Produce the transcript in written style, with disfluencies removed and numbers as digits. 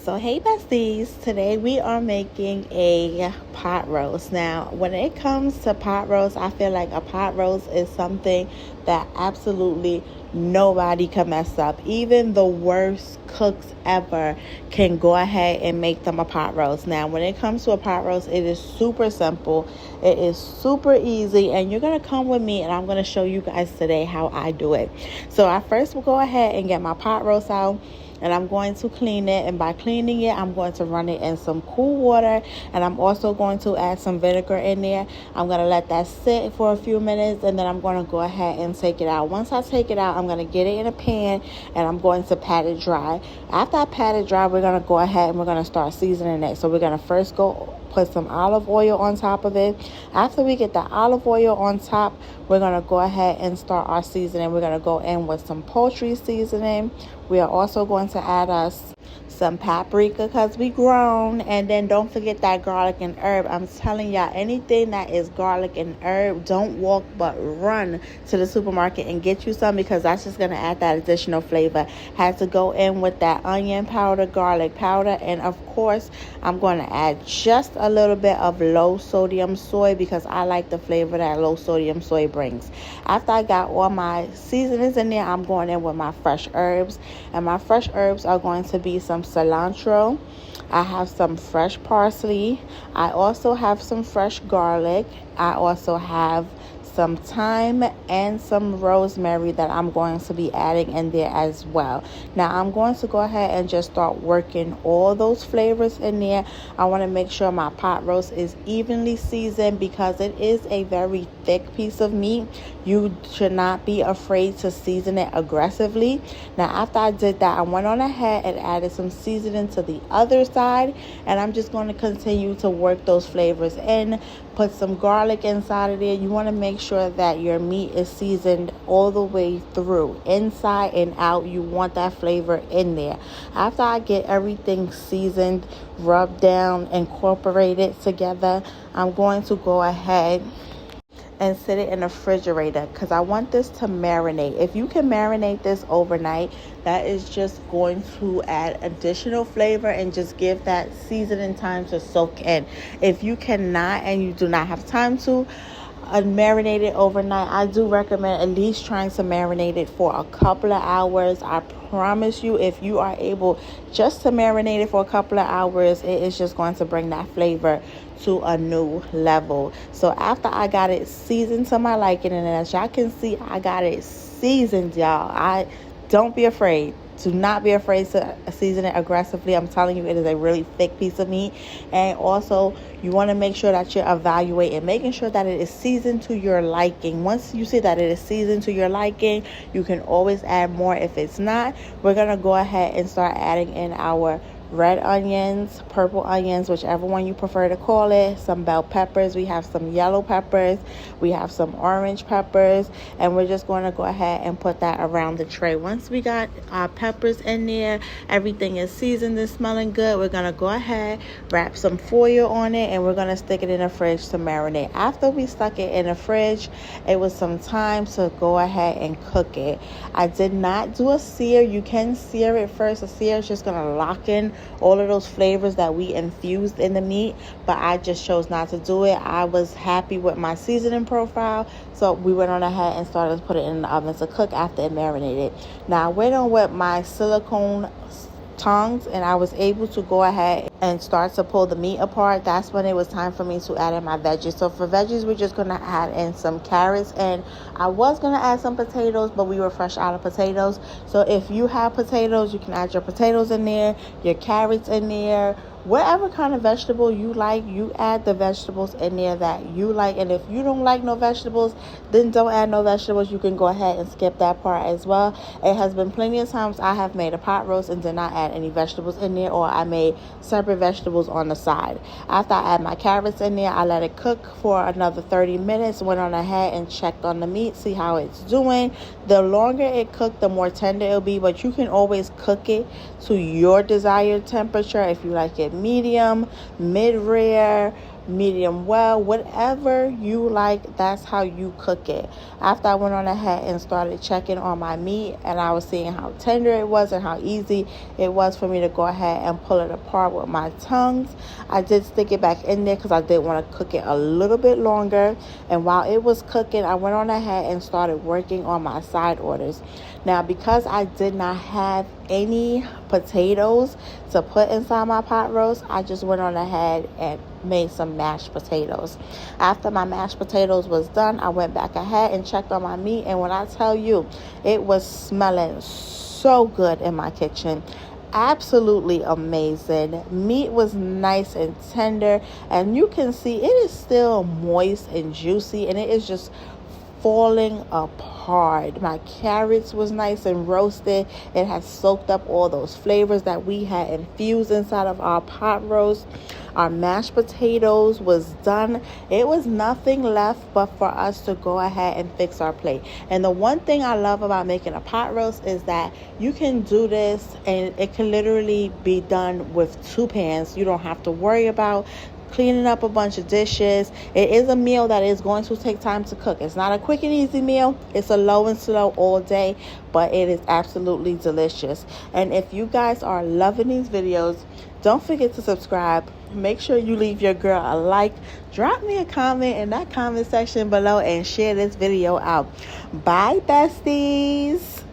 So hey besties, today we are making a pot roast. Now when it comes to pot roast, I feel like a pot roast is something that absolutely nobody can mess up. Even the worst cooks ever can go ahead and make them a pot roast. Now when it comes to a pot roast, it is super simple, it is super easy, and you're going to come with me and I'm going to show you guys today how I do it. So I first will go ahead and get my pot roast out, and I'm going to clean it, and by cleaning it I'm going to run it in some cool water, and I'm also going to add some vinegar in there. I'm going to let that sit for a few minutes, and then I'm going to go ahead and take it out. Once I take it out, I'm going to get it in a pan and I'm going to pat it dry. After I pat it dry, we're going to go ahead and we're going to start seasoning it. So we're going to first put some olive oil on top of it. After we get the olive oil on top, we're going to go ahead and start our seasoning. We're going to go in with some poultry seasoning. We are also going to add us some paprika because we grown, and then don't forget that garlic and herb. I'm telling y'all, anything that is garlic and herb, don't walk but run to the supermarket and get you some, because that's just going to add that additional flavor. Has to go in with that onion powder, garlic powder, and of course I'm going to add just a little bit of low sodium soy because I like the flavor that low sodium soy brings. After I got all my seasonings in there, I'm going in with my fresh herbs, and my fresh herbs are going to be some cilantro. I have some fresh parsley. I also have some fresh garlic. I also have some thyme and some rosemary that I'm going to be adding in there as well. Now I'm going to go ahead and just start working all those flavors in there. I want to make sure my pot roast is evenly seasoned because it is a very thick piece of meat. You should not be afraid to season it aggressively. Now after I did that, I went on ahead and added some seasoning to the other side, and I'm just going to continue to work those flavors in. Put some garlic inside of there. You want to make sure that your meat is seasoned all the way through, inside and out. You want that flavor in there. After I get everything seasoned, rubbed down, incorporated together, I'm going to go ahead and sit it in the refrigerator because I want this to marinate. If you can marinate this overnight, that is just going to add additional flavor and just give that seasoning time to soak in. If you cannot and you do not have time to marinate it overnight, I do recommend at least trying to marinate it for a couple of hours. I promise you, if you are able just to marinate it for a couple of hours, it is just going to bring that flavor to a new level. So after I got it seasoned to my liking, and as y'all can see, I got it seasoned, y'all. Don't be afraid. Do not be afraid to season it aggressively. I'm telling you, it is a really thick piece of meat. And also, you want to make sure that you're evaluating, making sure that it is seasoned to your liking. Once you see that it is seasoned to your liking, you can always add more. If it's not, we're going to go ahead and start adding in our red onions, purple onions, whichever one you prefer to call it, some bell peppers. We have some yellow peppers, we have some orange peppers, and we're just going to go ahead and put that around the tray. Once we got our peppers in there, everything is seasoned and smelling good, we're going to go ahead, wrap some foil on it, and we're going to stick it in the fridge to marinate. After we stuck it in the fridge, it was some time to go ahead and cook it. I did not do a sear. You can sear it first. A sear is just going to lock in all of those flavors that we infused in the meat, but I just chose not to do it. I was happy with my seasoning profile, so we went on ahead and started to put it in the oven to cook after it marinated. Now I went on with my silicone tongs, and I was able to go ahead and start to pull the meat apart. That's when it was time for me to add in my veggies. So for veggies, we're just going to add in some carrots, and I was going to add some potatoes, but we were fresh out of potatoes. So if you have potatoes, you can add your potatoes in there, your carrots in there, whatever kind of vegetable you like, you add the vegetables in there that you like. And if you don't like no vegetables, then don't add no vegetables. You can go ahead and skip that part as well. It has been plenty of times I have made a pot roast and did not add any vegetables in there, or I made separate vegetables on the side. After I add my carrots in there, I let it cook for another 30 minutes, went on ahead and checked on the meat, see how it's doing. The longer it cooked, the more tender it'll be, but you can always cook it to your desired temperature. If you like it medium, mid-rare, medium well, whatever you like, that's how you cook it. After I went on ahead and started checking on my meat, and I was seeing how tender it was and how easy it was for me to go ahead and pull it apart with my tongues, I did stick it back in there because I did want to cook it a little bit longer. And while it was cooking, I went on ahead and started working on my side orders. Now, because I did not have any potatoes to put inside my pot roast, I just went on ahead and made some mashed potatoes. After my mashed potatoes was done, I went back ahead and checked on my meat, and when I tell you, it was smelling so good in my kitchen. Absolutely amazing. Meat was nice and tender, and you can see it is still moist and juicy, and it is just falling apart. My carrots was nice and roasted. It has soaked up all those flavors that we had infused inside of our pot roast. Our mashed potatoes was done. It was nothing left but for us to go ahead and fix our plate. And the one thing I love about making a pot roast is that you can do this and it can literally be done with 2 pans. You don't have to worry about cleaning up a bunch of dishes. It is a meal that is going to take time to cook. It's not a quick and easy meal. It's a low and slow all day, but it is absolutely delicious. And if you guys are loving these videos, don't forget to subscribe. Make sure you leave your girl a like. Drop me a comment in that comment section below and share this video out. Bye, besties.